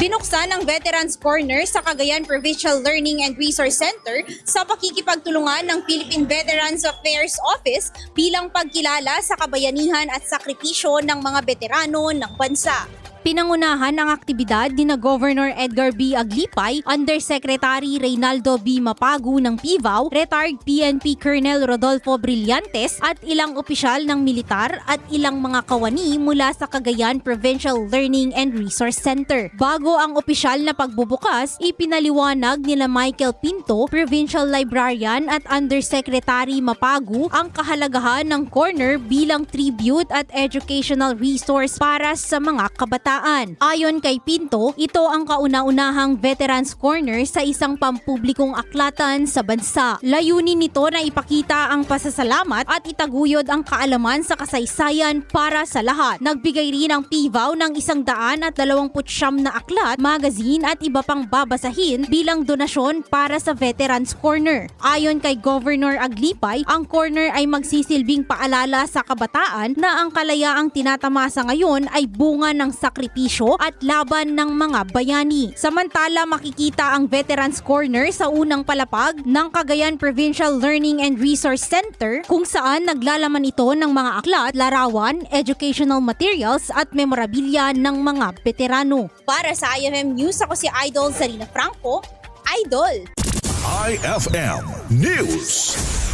Binuksan ang Veterans Corner sa Cagayan Provincial Learning and Resource Center sa pakikipagtulungan ng Philippine Veterans Affairs Office bilang pagkilala sa kabayanihan at sakripisyo ng mga veterano ng bansa. Pinangunahan ang aktibidad ni Governor Edgar B. Aglipay, Undersecretary Reynaldo B. Mapagu ng PIVAW, retired PNP Colonel Rodolfo Brillantes at ilang opisyal ng militar at ilang mga kawani mula sa Cagayan Provincial Learning and Resource Center. Bago ang opisyal na pagbubukas, ipinaliwanag nila Michael Pinto, Provincial Librarian at Undersecretary Mapagu ang kahalagahan ng corner bilang tribute at educational resource para sa mga kabataan. Ayon kay Pinto, ito ang kauna-unahang Veterans Corner sa isang pampublikong aklatan sa bansa. Layunin nito na ipakita ang pasasalamat at itaguyod ang kaalaman sa kasaysayan para sa lahat. Nagbigay rin ang PIVAW ng 129 na aklat, magazine at iba pang babasahin bilang donasyon para sa Veterans Corner. Ayon kay Governor Aglipay, ang corner ay magsisilbing paalala sa kabataan na ang kalayaang tinatamasa ngayon ay bunga ng sakripisyo at laban ng mga bayani. Samantala, makikita ang Veterans Corner sa unang palapag ng Cagayan Provincial Learning and Resource Center kung saan naglalaman ito ng mga aklat, larawan, educational materials at memorabilia ng mga veterano. Para sa IFM News, ako si Idol Zarina Franco. Idol! IFM News.